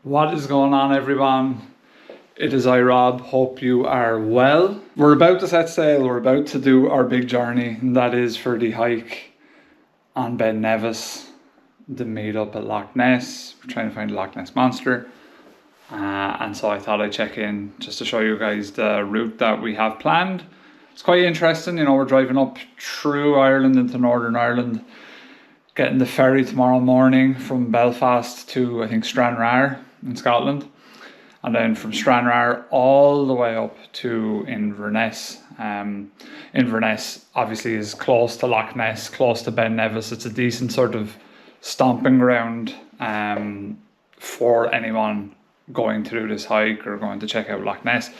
What is going on, everyone? It is I, Rob. Hope you are well. We're about to set sail. We're about to do our big journey, and that is for the hike on Ben Nevis, the meetup at Loch Ness. We're trying to find the Loch Ness Monster. And so I thought I'd check in just to show you guys the route that we have planned. It's quite interesting. You know, we're driving up through Ireland into Northern Ireland, getting the ferry tomorrow morning from Belfast to, I think, Stranraer in Scotland. And then from Stranraer all the way up to Inverness. Inverness obviously is close to Loch Ness, close to Ben Nevis. It's a decent sort of stomping ground for anyone going to do this hike or going to check out Loch Ness.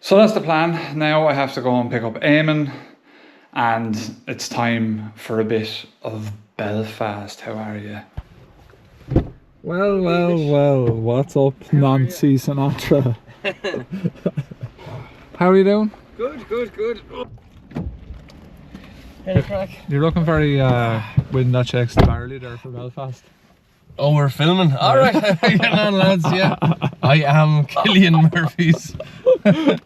So that's the plan. Now I have to go and pick up Eamon, and it's time for a bit of Belfast. How are you? Well, what's up, Nancy Sinatra? How are you doing? Good. Hey, craic. You're looking very winning that checks the barley there for Belfast. Oh, we're filming? Alright, how you getting on, lads? Yeah. I am Killian Murphy's. How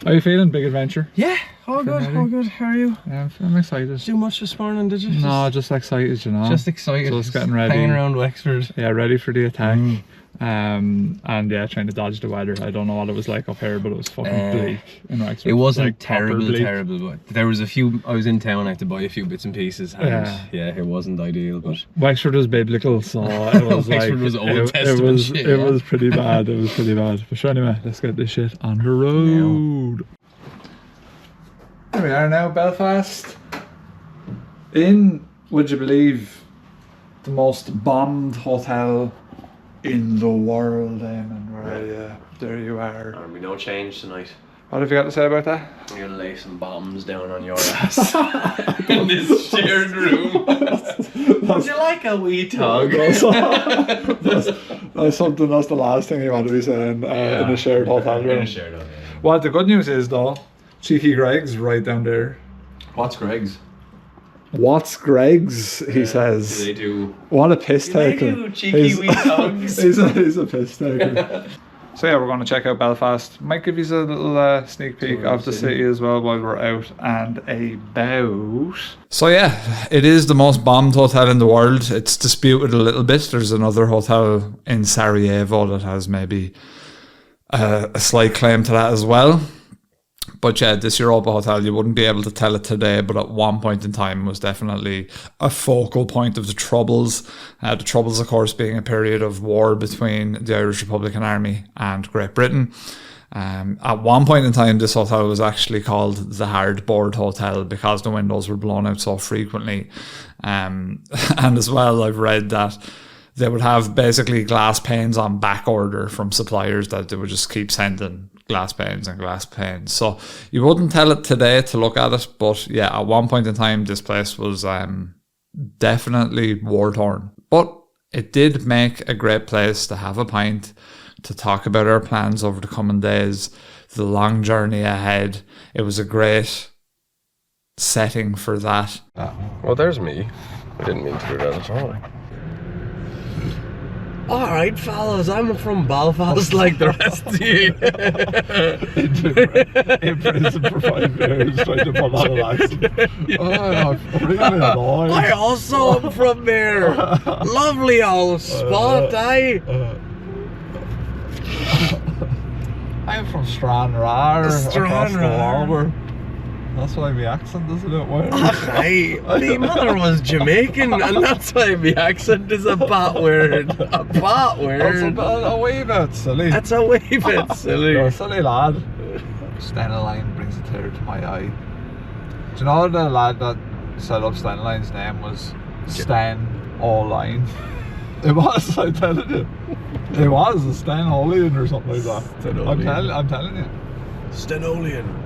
are you feeling? Big adventure? Yeah, all good. How are you? Yeah, I'm excited. Do much this morning, did you? No, just excited, you know. Just excited. Just getting ready. Hanging around Wexford. Yeah, ready for the attack. And yeah, trying to dodge the weather. I don't know what it was like up here, but it was fucking bleak in Wexford. It wasn't like, terrible, but there was a few. I was in town, I had to buy a few bits and pieces, and yeah, it wasn't ideal, but Wexford was biblical, so it was Wexford like was Old Testament shit, it was pretty bad. But sure, anyway, let's get this shit on the road. Here we are now, Belfast. In, would you believe, the most bombed hotel in the world, Eamon. Where you? There you are. There'll be no change tonight. What have you got to say about that? I'm gonna lay some bombs down on your ass in this shared room. Would you like a wee tug? That's something. That's the last thing you want to be saying in a shared hotel room. In a shared hotel. Well, the good news is though, Cheeky Greg's right down there. What's Greg's? What's Greg's? He says. They do. What a piss taker! They do cheeky wee tugs. he's a piss taker. So yeah, we're going to check out Belfast. Might give you a little sneak peek of the city as well while we're out and about. So yeah, it is the most bombed hotel in the world. It's disputed a little bit. There's another hotel in Sarajevo that has maybe a slight claim to that as well. But yeah, this Europa hotel, you wouldn't be able to tell it today, but at one point in time was definitely a focal point of the Troubles. The Troubles, of course, being a period of war between the Irish Republican Army and Great Britain. At one point in time, this hotel was actually called the Hardboard Hotel because the windows were blown out so frequently. And as well, I've read that they would have basically glass panes on back order from suppliers that they would just keep sending glass panes. So you wouldn't tell it today to look at it, but yeah, at one point in time, this place was definitely war-torn. But it did make a great place to have a pint, to talk about our plans over the coming days, the long journey ahead. It was a great setting for that. Well, there's me. I didn't mean to do that at all. Alright, fellas, I'm from Belfast like the rest of you. In prison for 5 years, trying to pull out an accent. Oh, really annoying. I also am from there. Lovely old spot, eh? I'm from Stranraer, across the harbour. That's why my accent is a bit weird. Aye, my mother was Jamaican, and that's why my accent is a bit weird. A wee bit silly. That's a wee bit silly. You're a silly lad. Stena Line brings a tear to my eye. Do you know the lad that set up Stena Line's name was Stan O'Line? It was, I'm telling you. It was a Stan O'Line or something like that. I'm telling you. Stenolian.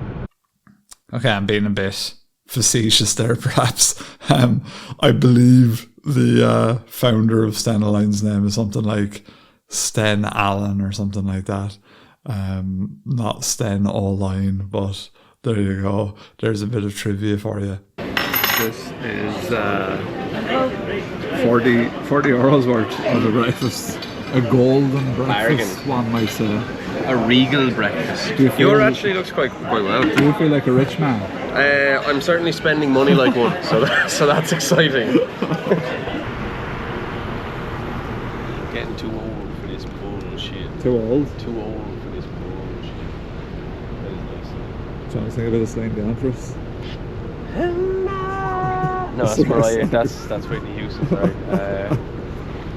Okay, I'm being a bit facetious there, perhaps. I believe the founder of Stena Line's name is something like Sten Allen or something like that. Not Sten O'Line, but there you go. There's a bit of trivia for you. This is 40 euros worth of the breakfast. A golden breakfast, bargain. One might say. A regal breakfast. Yours actually looks quite well. Do you feel like a rich man? I'm certainly spending money like one, so that's exciting. Getting too old for this bullshit. Too old? Too old for this bullshit. That is nice. Trying to sing a bit of Celine Dion for us. No, that's Mariah. That's Whitney Houston. Sorry.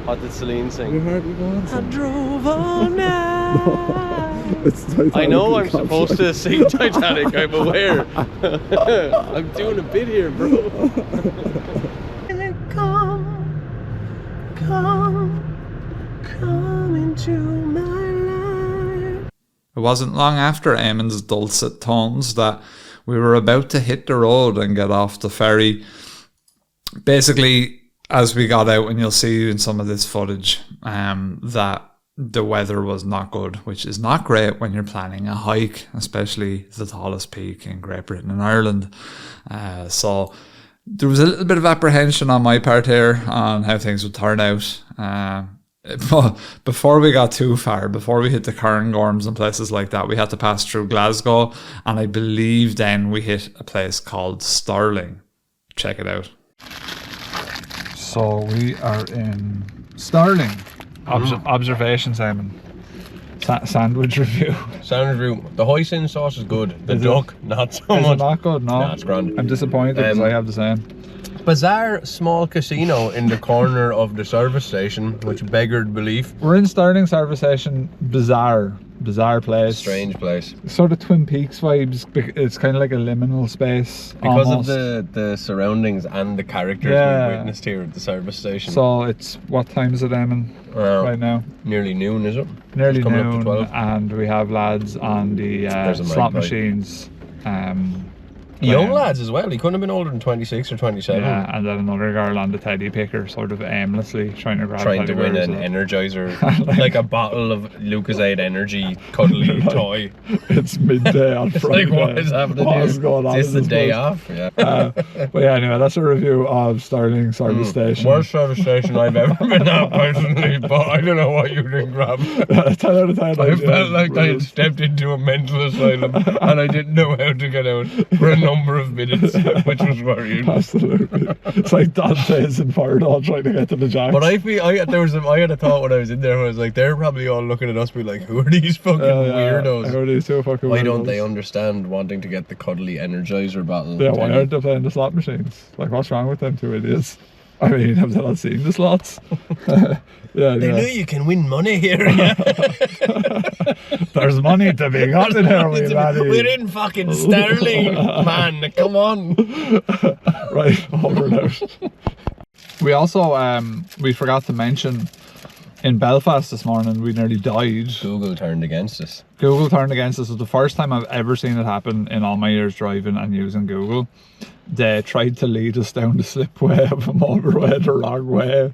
What did Celine sing? You're hardly going. I drove all night. It's Titanic. I know I'm supposed to sing Titanic. I'm aware. I'm doing a bit here, bro. Come into my life. It wasn't long after Eamon's dulcet tones that we were about to hit the road and get off the ferry. Basically, as we got out, and you'll see in some of this footage, that the weather was not good, which is not great when you're planning a hike, especially the tallest peak in Great Britain and Ireland. So there was a little bit of apprehension on my part here on how things would turn out. But before we got too far, before we hit the Cairngorms and places like that, we had to pass through Glasgow, and I believe then we hit a place called Stirling. Check it out. So we are in Stirling. Observations, Eamon. Sandwich review. Sandwich review. The hoisin sauce is good. The duck, not so much. Is it not good? No. No, it's grand. I'm disappointed because I have the same. Bizarre small casino in the corner of the service station, which beggared belief. We're in Stirling service station. Bizarre place. Strange place. Sort of Twin Peaks vibes. It's kind of like a liminal space. Because almost. of the surroundings and the characters we witnessed here at the service station. So it's, what time is it, Eamon? Right now? Nearly noon, is it? Nearly noon, and we have lads on the slot machines. Young lads as well. He couldn't have been older than 26 or 27. Yeah, and then another girl on the teddy picker, sort of aimlessly trying to win an Energizer, like a bottle of Lucasade Energy cuddly toy. It's midday on Friday. Like, what is happening here? What's going on? Is this the day off? Yeah. But yeah, anyway, that's a review of Stirling service station. Worst service station I've ever been at personally, but I don't know what you think, Rob. 10 out of 10. I felt like I had stepped into a mental asylum and I didn't know how to get out for a number of minutes, which was worrying. Absolutely. It's like Dante's Inferno trying to get to the Jacks. But I had a thought when I was in there, I was like, they're probably all looking at us being like, who are these fucking weirdos? Who are these two fucking Why weirdos? don't they understand wanting to get the cuddly Energizer bottle? Yeah, why aren't they playing the slot machines? Like, what's wrong with them two idiots? I mean, have they not seen the slots? They know you can win money here, yeah. There's money to be gotten here, we're in fucking Stirling, man, come on. Right, over and out. We also, we forgot to mention, in Belfast this morning, we nearly died. Google turned against us. It was the first time I've ever seen it happen in all my years driving and using Google. They tried to lead us down the slipway of a motorway the wrong way,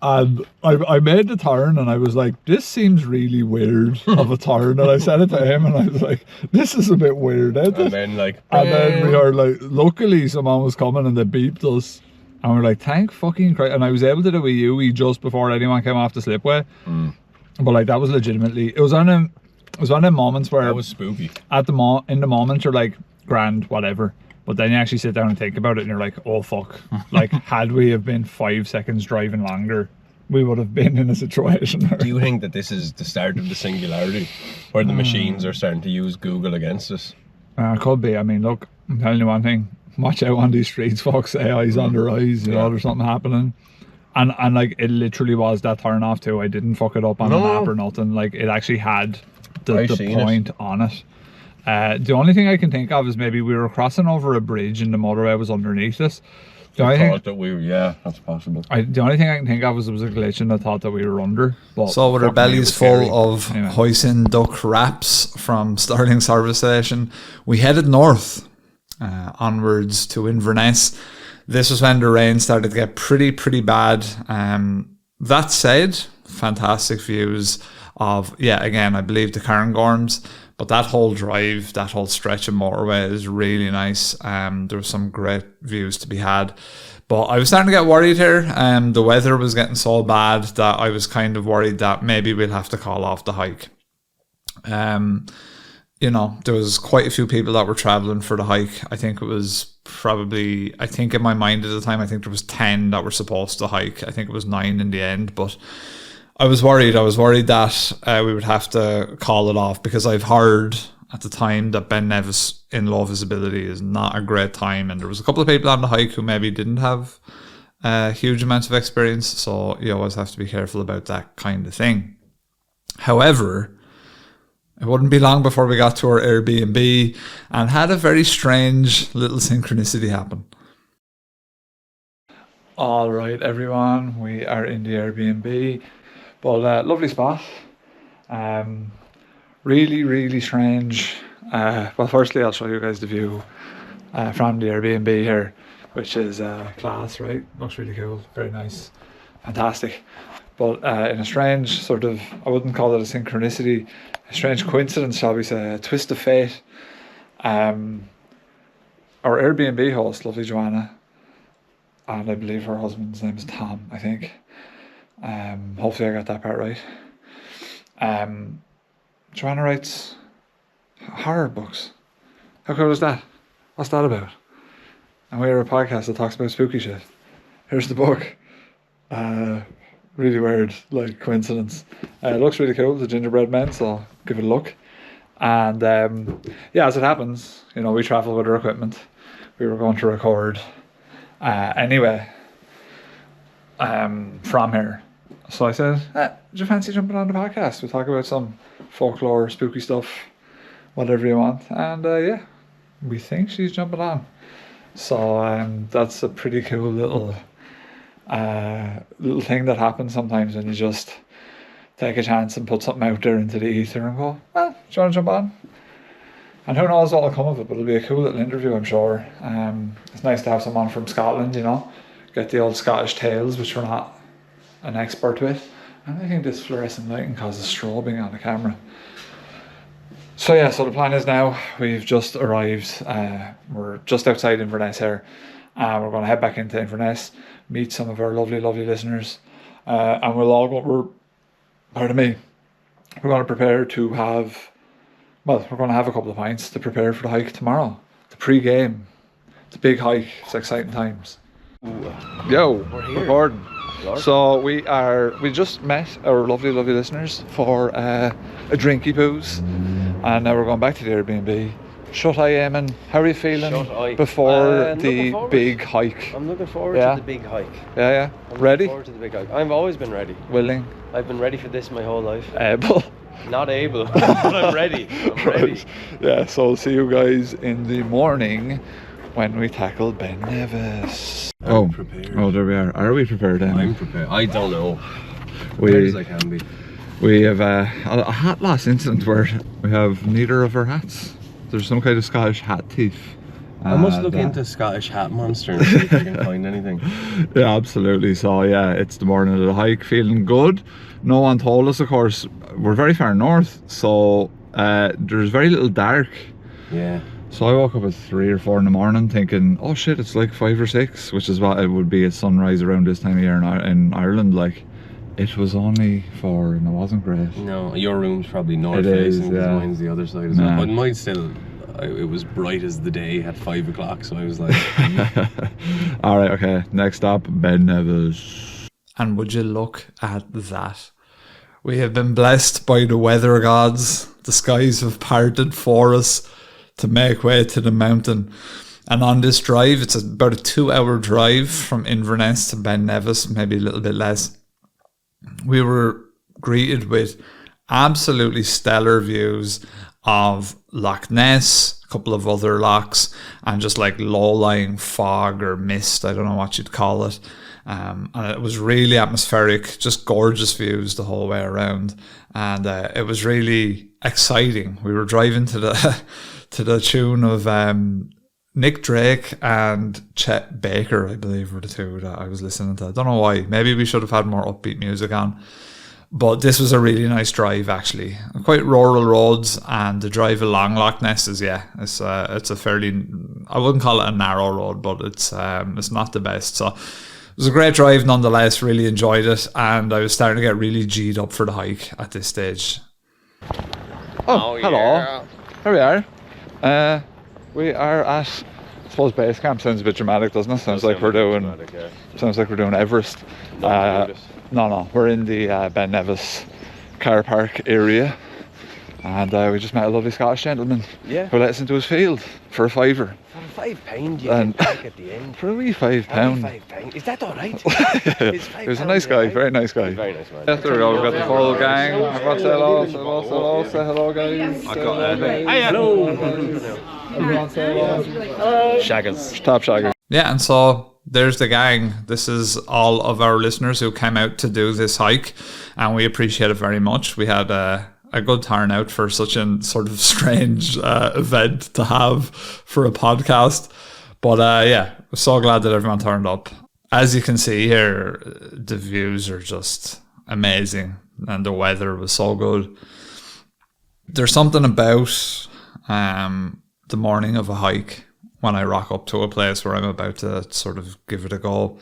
and I made the turn and I was like, this seems really weird of a turn, and I said it to him and I was like, this is a bit weird, isn't it? And then we heard, like, luckily someone was coming and they beeped us, and we're like, thank fucking Christ. And I was able to do a UE just before anyone came off the slipway. But like, that was legitimately, it was one of them moments where that was spooky. In the moment you're like, grand, whatever. But then you actually sit down and think about it and you're like, oh fuck. Like, had we have been 5 seconds driving longer, we would have been in a situation where... Do you think that this is the start of the singularity, where the machines are starting to use Google against us? Could be. I mean, look, I'm telling you one thing. Watch out on these streets, folks. AI's on the rise, you know, there's something happening. And like, it literally was that turn off too. I didn't fuck it up on the map or nothing. Like, it actually had the point on it. The only thing I can think of is maybe we were crossing over a bridge and the motorway was underneath us. That's possible. The only thing I can think of was there was a glitch and I thought that we were under. So with our bellies full of hoisin duck wraps from Stirling service station, we headed north, onwards to Inverness. This was when the rain started to get pretty bad. That said, fantastic views of, again, I believe the Cairngorms. But that whole drive, that whole stretch of motorway is really nice. There were some great views to be had. But I was starting to get worried here. The weather was getting so bad that I was kind of worried that maybe we'll have to call off the hike. You know, there was quite a few people that were traveling for the hike. I think it was probably, I think in my mind at the time, I think there was 10 that were supposed to hike. I think it was 9 in the end, but I was worried. I was worried that we would have to call it off, because I've heard at the time that Ben Nevis in low visibility is not a great time, and there was a couple of people on the hike who maybe didn't have huge amounts of experience, so you always have to be careful about that kind of thing. However, it wouldn't be long before we got to our Airbnb and had a very strange little synchronicity happen. All right, everyone, we are in the Airbnb, but lovely spot. Really, really strange. Well, firstly, I'll show you guys the view from the Airbnb here, which is class, right? Looks really cool, very nice, fantastic. But in a strange sort of, I wouldn't call it a synchronicity, a strange coincidence, shall we say, a twist of fate. Our Airbnb host, lovely Joanna, and I believe her husband's name is Tom, I think. Hopefully I got that part right. Joanna writes horror books. How cool is that? What's that about? And we're a podcast that talks about spooky shit. Here's the book. Really weird, like, coincidence. It looks really cool, the gingerbread men, so give it a look. And yeah, as it happens, you know, we travel with our equipment. We were going to record anyway from here. So I said, do you fancy jumping on the podcast? We'll talk about some folklore, spooky stuff, whatever you want. And yeah, we think she's jumping on. So that's a pretty cool little thing that happens sometimes when you just take a chance and put something out there into the ether and go, well, do you want to jump on? And who knows what will come of it, but it'll be a cool little interview, I'm sure. It's nice to have someone from Scotland, you know, get the old Scottish tales, which we're not an expert with. And I think this fluorescent lighting causes strobing on the camera. So yeah, so the plan is now, we've just arrived, we're just outside Inverness here, and we're going to head back into Inverness, meet some of our lovely, lovely listeners, and we'll all go, we're going to prepare to have, well, we're going to have a couple of pints to prepare for the hike tomorrow, the pre-game, the big hike. It's exciting times. Yo, we're here. Recording. So we just met our lovely, lovely listeners for a drinky poos, and now we're going back to the Airbnb. Shut eye, Eamon. How are you feeling before the big hike? I'm looking forward to the big hike. Yeah. I'm ready? Looking forward to the big hike. I've always been ready. Willing? I've been ready for this my whole life. Able? Not able, but I'm ready. I'm ready. Right. Yeah, so I'll see you guys in the morning when we tackle Ben Nevis. I'm prepared. Oh, there we are. Are we prepared, Eamon? I'm prepared. I don't know. Prepared as I can be. We have a hat loss incident where we have neither of our hats. There's some kind of Scottish hat thief. I must look into Scottish Hat Monster and see if I can find anything. Yeah, absolutely. So yeah, it's the morning of the hike, feeling good. No one told us, of course, we're very far north, so there's very little dark. Yeah. So I woke up at 3 or 4 in the morning thinking, oh shit, it's like 5 or 6, which is what it would be at sunrise around this time of year in Ireland. Like, it was only 4 and it wasn't great. No, your room's probably north facing, because mine's the other side as well. But mine still, it was bright as the day at 5 o'clock, so I was like... Alright, okay, next up, Ben Nevis. And would you look at that? We have been blessed by the weather gods. The skies have parted for us to make way to the mountain. And on this drive, it's about a 2-hour drive from Inverness to Ben Nevis, maybe a little bit less. We were greeted with absolutely stellar views of Loch Ness, a couple of other lochs, and just like low-lying fog or mist, I don't know what you'd call it. And it was really atmospheric, just gorgeous views the whole way around. And it was really exciting. We were driving to the tune of Nick Drake and Chet Baker, I believe, were the two that I was listening to. I don't know why. Maybe we should have had more upbeat music on. But this was a really nice drive, actually. Quite rural roads, and the drive along Loch Ness is, it's a fairly I wouldn't call it a narrow road, but it's not the best. So it was a great drive nonetheless, really enjoyed it, and I was starting to get really G'd up for the hike at this stage. Oh, hello. Yeah. Here we are. We are at, I suppose base camp sounds a bit dramatic, doesn't it? Sounds like we're doing Everest. No, we're in the Ben Nevis car park area, and we just met a lovely Scottish gentleman who let us into his field for a £5. For £5 you can back at the end. For a wee £5. £5. Is that alright? He was a nice guy, very nice guy. Very nice man. Yeah, there we go, we've got the full gang. Everyone say hello, say hello guys. I got hello. Everyone say hello. Shaggers. Top shaggers. Yeah, and so there's the gang. This is all of our listeners who came out to do this hike, and we appreciate it very much. We had a good turnout for such a sort of strange event to have for a podcast. But we're so glad that everyone turned up. As you can see here, the views are just amazing, and the weather was so good. There's something about the morning of a hike when I rock up to a place where I'm about to sort of give it a go,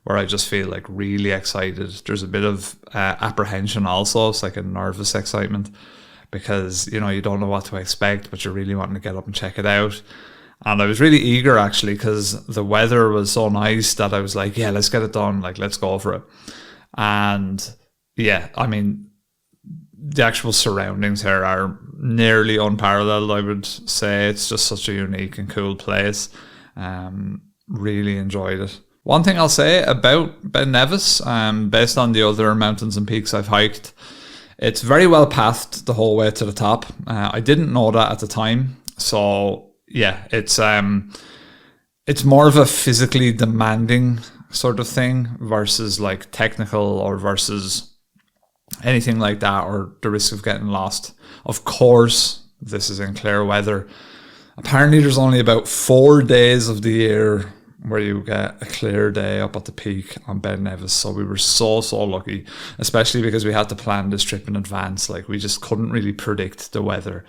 where I just feel like really excited. There's a bit of apprehension also. It's like a nervous excitement because, you know, you don't know what to expect, but you're really wanting to get up and check it out. And I was really eager actually because the weather was so nice that I was like, yeah, let's get it done. Like, let's go for it. And yeah, I mean, the actual surroundings here are nearly unparalleled, I would say. It's just such a unique and cool place. Really enjoyed it. One thing I'll say about Ben Nevis, based on the other mountains and peaks I've hiked, it's very well pathed the whole way to the top. I didn't know that at the time. So yeah, it's more of a physically demanding sort of thing versus like technical or versus anything like that, or the risk of getting lost. Of course, this is in clear weather. Apparently there's only about 4 days of the year where you get a clear day up at the peak on Ben Nevis. So we were so lucky, especially because we had to plan this trip in advance. Like, we just couldn't really predict the weather.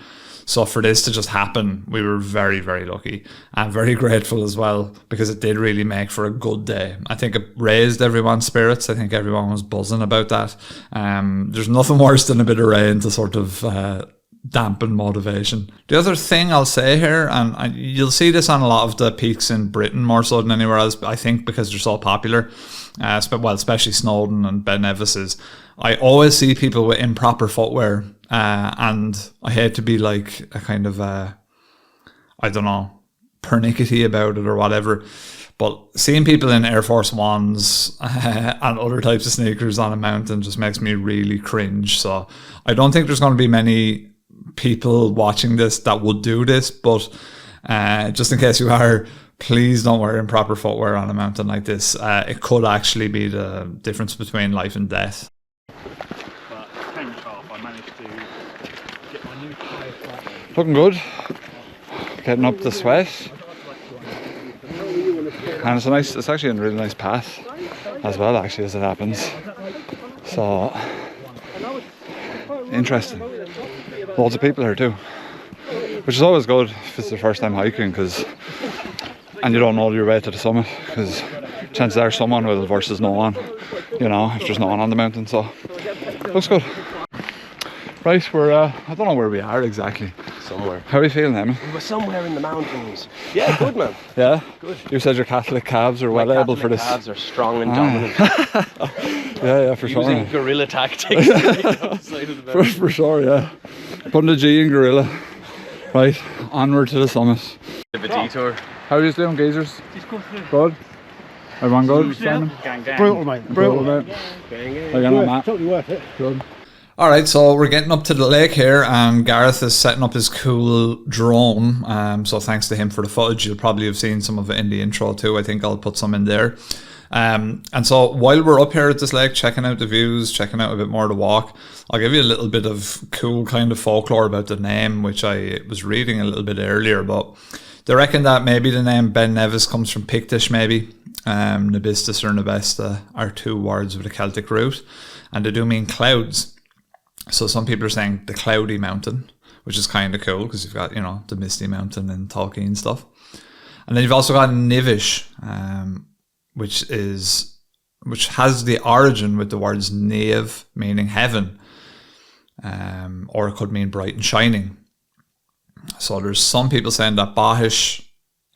So for this to just happen, we were very, very lucky and very grateful as well, because it did really make for a good day. I think it raised everyone's spirits. I think everyone was buzzing about that. There's nothing worse than a bit of rain to sort of dampen motivation. The other thing I'll say here, and you'll see this on a lot of the peaks in Britain more so than anywhere else, I think because they're so popular, especially Snowdon and Ben Nevis, is I always see people with improper footwear, and I hate to be like a kind of pernickety about it or whatever, but seeing people in Air Force Ones and other types of sneakers on a mountain just makes me really cringe. So I don't think there's going to be many people watching this that would do this, but just in case you are, please don't wear improper footwear on a mountain like this. It could actually be the difference between life and death. But came off, I managed to get my new tyre flat. Looking good. Getting up the sweat. And it's actually a really nice path as well, actually, as it happens. So interesting. Loads of people here too, which is always good if it's the first time hiking, and you don't know your way to the summit, because chances are someone will versus no one, you know, if there's no one on the mountain. So looks good. Right, we're I don't know where we are exactly. Somewhere. How are you feeling, Emma? We were somewhere in the mountains. Yeah, good man. Yeah? Good. You said your Catholic calves are well able for this. Calves are strong and dominant. Yeah, for sure. Using guerrilla tactics. for sure, yeah. Putting the G in gorilla. Right, onward to the summit. Bit of a detour. How are you doing, geezers? Good. Everyone good? Gang, gang. Brutal, mate. Brutal. How you getting on, Matt? Totally worth it. Good. Alright, so we're getting up to the lake here, and Gareth is setting up his cool drone, so thanks to him for the footage. You'll probably have seen some of it in the intro too. I think I'll put some in there. And so while we're up here at this lake, checking out the views, checking out a bit more of the walk, I'll give you a little bit of cool kind of folklore about the name, which I was reading a little bit earlier, but they reckon that maybe the name Ben Nevis comes from Pictish, maybe. Nabistus or Nabesta are two words with a Celtic root, and they do mean clouds. So some people are saying the Cloudy Mountain, which is kind of cool because you've got, you know, the Misty Mountain and Tolkien stuff. And then you've also got Nevis, which has the origin with the words nave, meaning heaven, or it could mean bright and shining. So there's some people saying that Bahish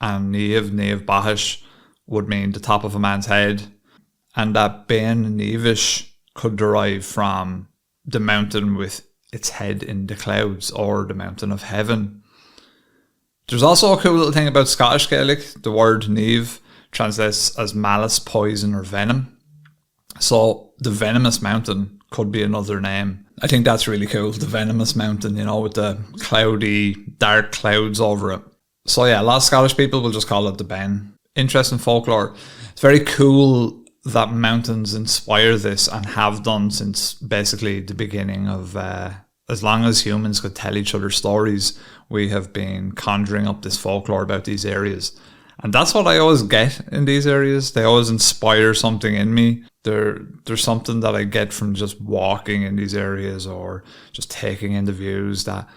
and nave Bahish would mean the top of a man's head, and that Ben Nevis could derive from the mountain with its head in the clouds, or the mountain of heaven. There's also a cool little thing about Scottish Gaelic. The word neve translates as malice, poison, or venom. So the venomous mountain could be another name. I think that's really cool, the venomous mountain, you know, with the cloudy, dark clouds over it. So yeah, a lot of Scottish people will just call it the Ben. Interesting folklore. It's very cool that mountains inspire this and have done since basically the beginning of, as long as humans could tell each other stories, we have been conjuring up this folklore about these areas. And that's what I always get in these areas. They always inspire something in me. There's something that I get from just walking in these areas or just taking in the views, that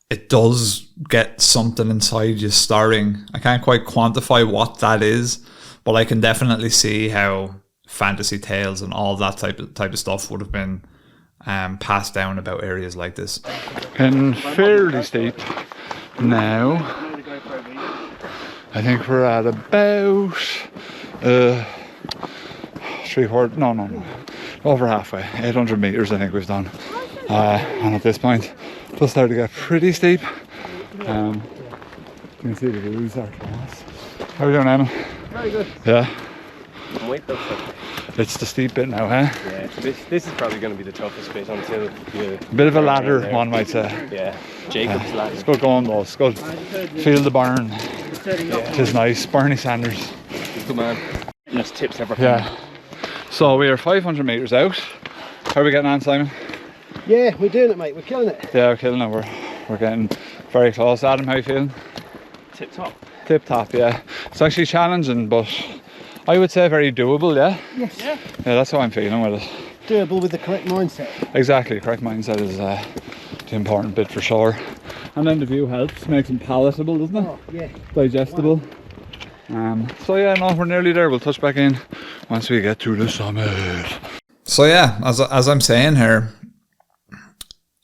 it does get something inside you stirring. I can't quite quantify what that is, but I can definitely see how fantasy tales and all that type of stuff would have been passed down about areas like this. And fairly steep now. I think we're at about over halfway, 800 meters I think we've done, and at this point it does start to get pretty steep. You can see the views are class. How are you doing, Eamon? Very good. Yeah. Wait, that's It's the steep bit now, huh? Yeah, this is probably going to be the toughest bit until you... A bit of a ladder, one might say. Yeah, Jacob's ladder. It's good going though, it's good. Feel the burn. It is nice. Bernie Sanders. Good man. Just tips everything. Yeah. So we are 500 metres out. How are we getting on, Simon? Yeah, we're doing it, mate. We're killing it. Yeah, we're killing it. We're getting very close. Adam, how are you feeling? Tip top. Tip top, yeah. It's actually challenging, but I would say very doable, yeah? Yes. Yeah, that's how I'm feeling with it. Doable with the correct mindset. Exactly, correct mindset is the important bit for sure. And then the view helps, makes them palatable, doesn't it? Oh, yeah. Digestible. So yeah, no, we're nearly there. We'll touch back in once we get to the summit. So yeah, as I'm saying here,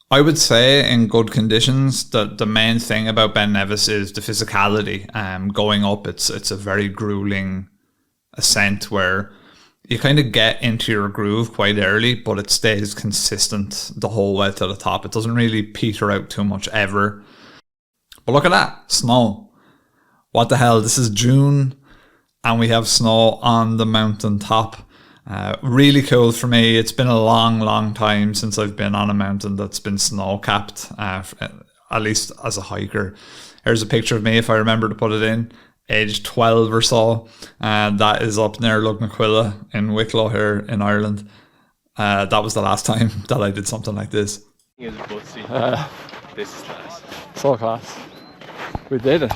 I would say in good conditions that the main thing about Ben Nevis is the physicality. Going up, it's a very grueling ascent where you kind of get into your groove quite early, but it stays consistent the whole way to the top. It doesn't really peter out too much ever. But look at that, snow. What the hell, this is June and we have snow on the mountain top. Really cool for me. It's been a long time since I've been on a mountain that's been snow capped, at least as a hiker. Here's a picture of me, if I remember to put it in, age 12 or so. That is up near Loch Ness in Wicklow here in Ireland. That was the last time that I did something like this. This is class. So class. We did it.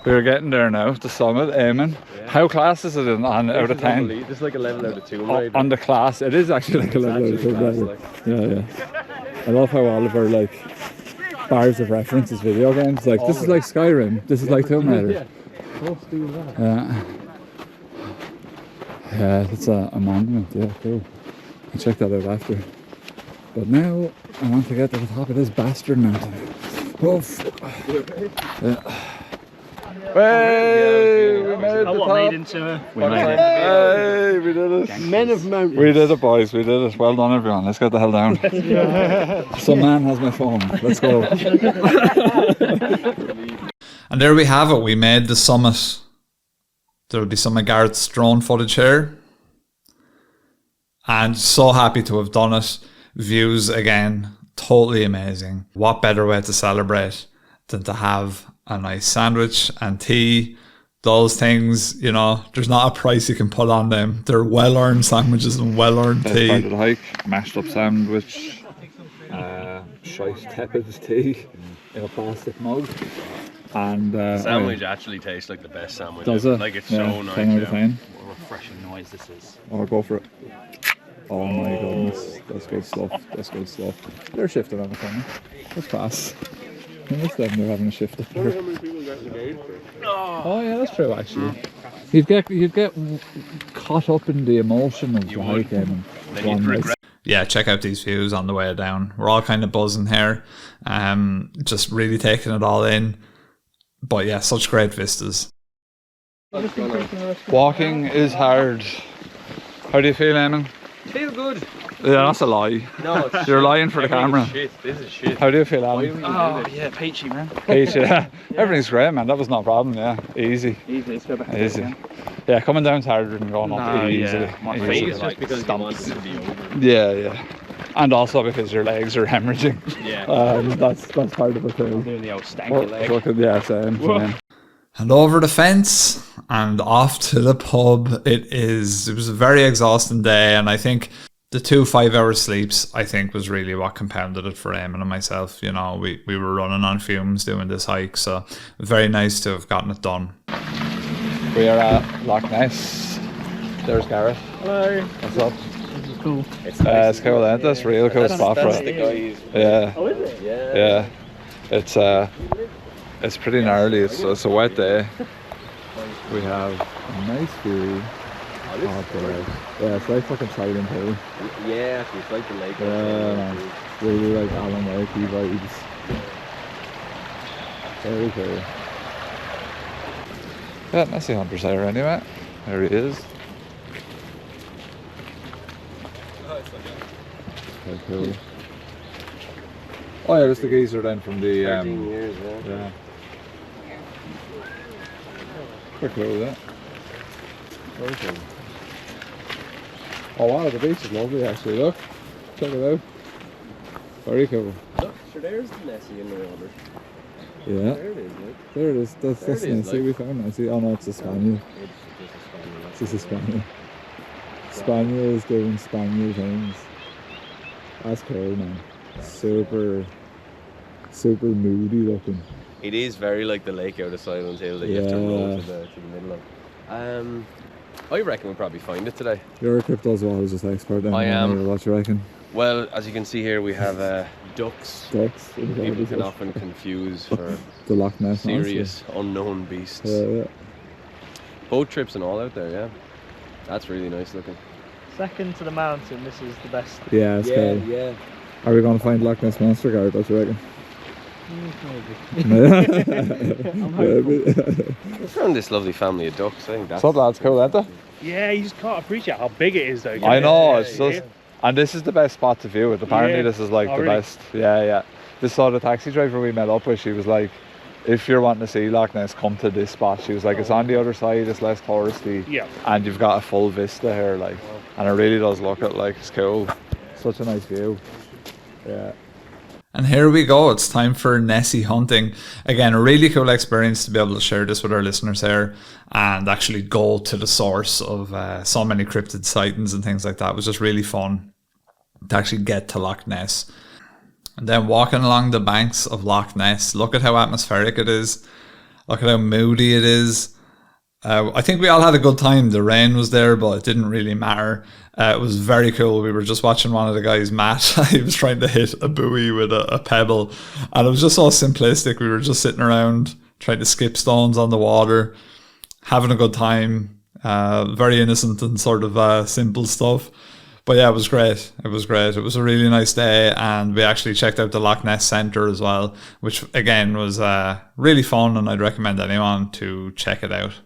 We're getting there now, the summit, aiming. Yeah. How class is it on out of 10? This is like 11 out of 2. On the class, it is actually like 11 out of 2. Like. Yeah. I love how Oliver bars of references video games. Like, this is like Skyrim, this is like Tomb Raider. Yeah. Yeah, it's a monument, yeah, cool. I'll check that out after. But now, I want to get to the top of this bastard mountain. Oh, fuck. Yeah. Hey, we made it to the top. Made into it. We made it. Hey, we did it. Men of mountains. We did it, boys. We did it. Well done, everyone. Let's get the hell down. Some man has my phone. Let's go. And there we have it. We made the summit. There will be some of Gareth's drone footage here. And so happy to have done it. Views again, totally amazing. What better way to celebrate than to have a nice sandwich and tea. Those things, you know, there's not a price you can put on them. They're well-earned sandwiches and well-earned tea. Part of the hike, mashed up sandwich, shite tepid tea in a plastic mug. And sandwich actually tastes like the best sandwich. Does it? Like, it's so nice. 10 out of 10. What a refreshing noise this is. Oh, go for it. Oh my goodness, that's good stuff. That's good stuff. They're shifting on the corner. That's class. I miss them. They're having a shift up there. Oh yeah, that's true actually. You'd get caught up in the emotion of the hike and yeah, check out these views on the way down. We're all kind of buzzing here, just really taking it all in. But yeah, such great vistas. Walking is hard. How do you feel, Eamon? Feel good. Yeah, that's a lie. No, it's you're lying for the camera. Shit. This is shit. How do you feel, Alan? Oh yeah, peachy man. Peachy, yeah. Everything's great, man. That was no problem. Yeah, easy. Easy, let's go back. Easy. Yeah, coming down's harder than going up easily. Yeah. My Easily. face just because you wanted it to be over. Yeah. And also because your legs are hemorrhaging. Yeah. That's part of it too. Doing the old stanky leg. Yeah, same. And over the fence and off to the pub. It was a very exhausting day, and I think the 2 5-hour sleeps, I think, was really what compounded it for Eamon and myself. You know, we were running on fumes doing this hike, so very nice to have gotten it done. We are at Loch Ness. There's Gareth. Hello. What's up? This is cool. It's cool, isn't it? That's a real cool spot for it. Yeah. Oh, is it? Yeah. It's pretty gnarly. It's a wet day. We have a nice view. Yeah, it's like fucking Silent Hill. Yeah, it's like the lake. Yeah, man. Really like Alan Wakey vibes. Very cool. Yeah, Nessie Hunter's there anyway. There he is. Very cool. Oh yeah, that's the geezer then from the 13 years, yeah. Pretty cool, that. Very cool. Oh wow, the beach is lovely actually, look. Check it out. Very cool. Look, sure, there's the Nessie in the water. Yeah. There it is, look. There it is. That's Nessie. Like. We found Nessie. Oh no, it's a spaniel. It's just a spaniel. It's a spaniel. Spaniel is doing spaniel things. That's cool, man. Super moody looking. It is very like the lake out of Silent Hill that you have to roll to the middle of. I reckon we'll probably find it today. You're a cryptozoologist expert then. I am. What do you reckon? Well, as you can see here, we have ducks. Ducks. People can often confuse for the Loch Ness serious unknown beasts. Yeah. Boat trips and all out there, yeah. That's really nice looking. Second to the mountain, this is the best. Yeah, it's cool. Yeah. Are we going to find Loch Ness Monster, Gareth? What do you reckon? I'm hopeful. We found this lovely family of ducks. I think that's. What's up, lads? Cool, isn't it? Yeah, you just can't appreciate how big it is though. I know, it's just, and this is the best spot to view it. Apparently this is like the really? best. Yeah. This saw the taxi driver we met up with, she was like, if you're wanting to see Loch Ness, come to this spot. She was like, it's on the other side, it's less touristy. Yeah. And you've got a full vista here, like, and it really does look it, like, it's cool. Such a nice view. Yeah. And here we go, it's time for Nessie hunting. Again, a really cool experience to be able to share this with our listeners here and actually go to the source of so many cryptid sightings and things like that. It was just really fun to actually get to Loch Ness. And then walking along the banks of Loch Ness, look at how atmospheric it is. Look at how moody it is. I think we all had a good time. The rain was there, but it didn't really matter. It was very cool. We were just watching one of the guys, Matt. He was trying to hit a buoy with a pebble, and it was just so simplistic. We were just sitting around trying to skip stones on the water, having a good time. Very innocent and sort of simple stuff. But yeah, it was great. It was great. It was a really nice day, and we actually checked out the Loch Ness Centre as well, which again was really fun, and I'd recommend anyone to check it out.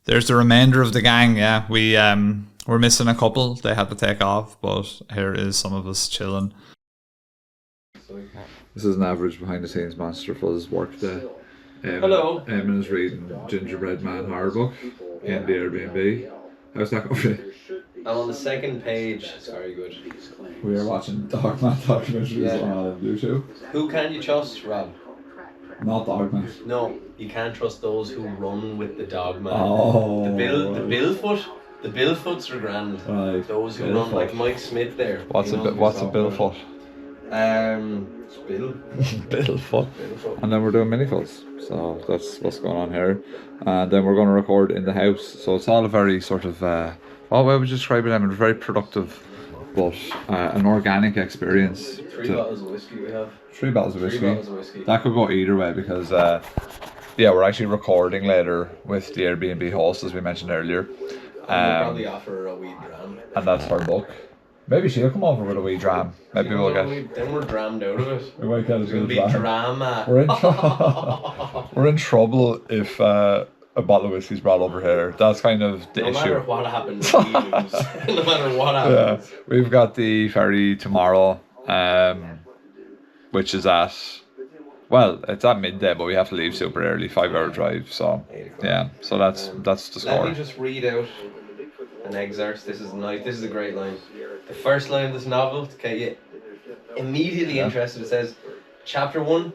There's the remainder of the gang. Yeah, we're missing a couple. They had to take off, but here is some of us chilling. This is an average behind the scenes Monster Fuzz work day. Hello. Eamon is reading Gingerbread Man horror book in the Airbnb. How's that going? I'm on the second page. It's very good. We are watching Dogman documentaries on YouTube. Who can you trust, Rob? Not Dogman. No, you can't trust those who run with the dogman. Oh. The Billfoots are grand. Right. Those who run, like Mike Smith there. What's a Billfoot? It's Bill. Billfoot. And then we're doing mini-foots. So that's what's going on here. And then we're going to record in the house. So it's all a very sort of, what would you describe it? I mean, very productive, but an organic experience. 3 bottles of whiskey we have. 3 bottles of whiskey. That could go either way because yeah, we're actually recording later with the Airbnb host, as we mentioned earlier. We'll probably offer her a wee dram. And that's her book. Maybe she'll come over with a wee dram. Maybe we'll get... Then we're drammed out of it. We might get a It'll be drama. We're in trouble if a bottle of whiskey's brought over here. That's kind of the issue. No matter what happens, we lose. No matter what happens. Yeah. We've got the ferry tomorrow, which is at... Well, it's at midday, but we have to leave super early, 5-hour drive. So, yeah. So that's the score. Let me just read out an excerpt. This is nice. This is a great line. The first line of this novel to get you immediately interested. It says, Chapter 1,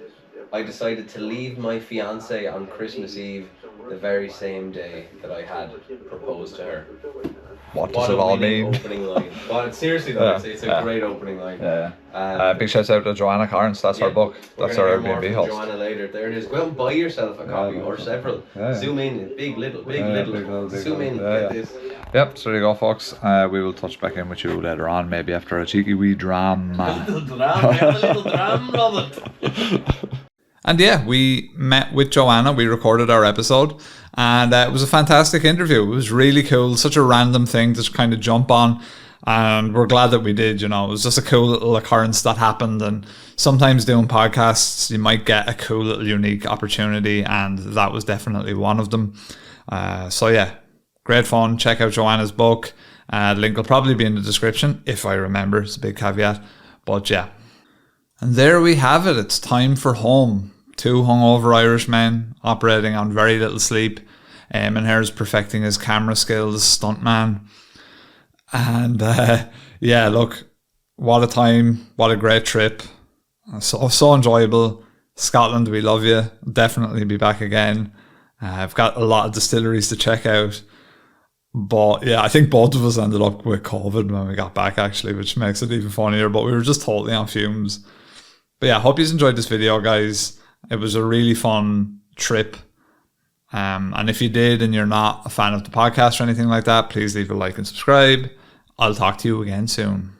I decided to leave my fiancée on Christmas Eve, the very same day that I had proposed to her. What does it all mean? Opening line. But seriously though, it's a great opening line. Big shout out to Joanna Corrance. That's her book. That's our Airbnb host. Joanna later. There it is. Go out and buy yourself a copy or several. Zoom in. Big little. Zoom in. Get this. Yep, so there you go, folks. We will touch back in with you later on, maybe after a cheeky wee dram. A little dram, Robert. And yeah, we met with Joanna. We recorded our episode, and it was a fantastic interview. It was really cool. Such a random thing to kind of jump on, and we're glad that we did. You know, it was just a cool little occurrence that happened. And sometimes doing podcasts, you might get a cool little unique opportunity, and that was definitely one of them. So yeah, great fun. Check out Joanna's book. The link will probably be in the description if I remember. It's a big caveat, but yeah. And there we have it. It's time for home. 2 hungover Irishmen operating on very little sleep. Eamon here's perfecting his camera skills, stuntman. And yeah, look, what a time. What a great trip. So enjoyable. Scotland, we love you. Definitely be back again. I've got a lot of distilleries to check out. But yeah, I think both of us ended up with COVID when we got back, actually, which makes it even funnier. But we were just totally on fumes. But yeah, hope you enjoyed this video, guys. It was a really fun trip. And if you did and you're not a fan of the podcast or anything like that, please leave a like and subscribe. I'll talk to you again soon.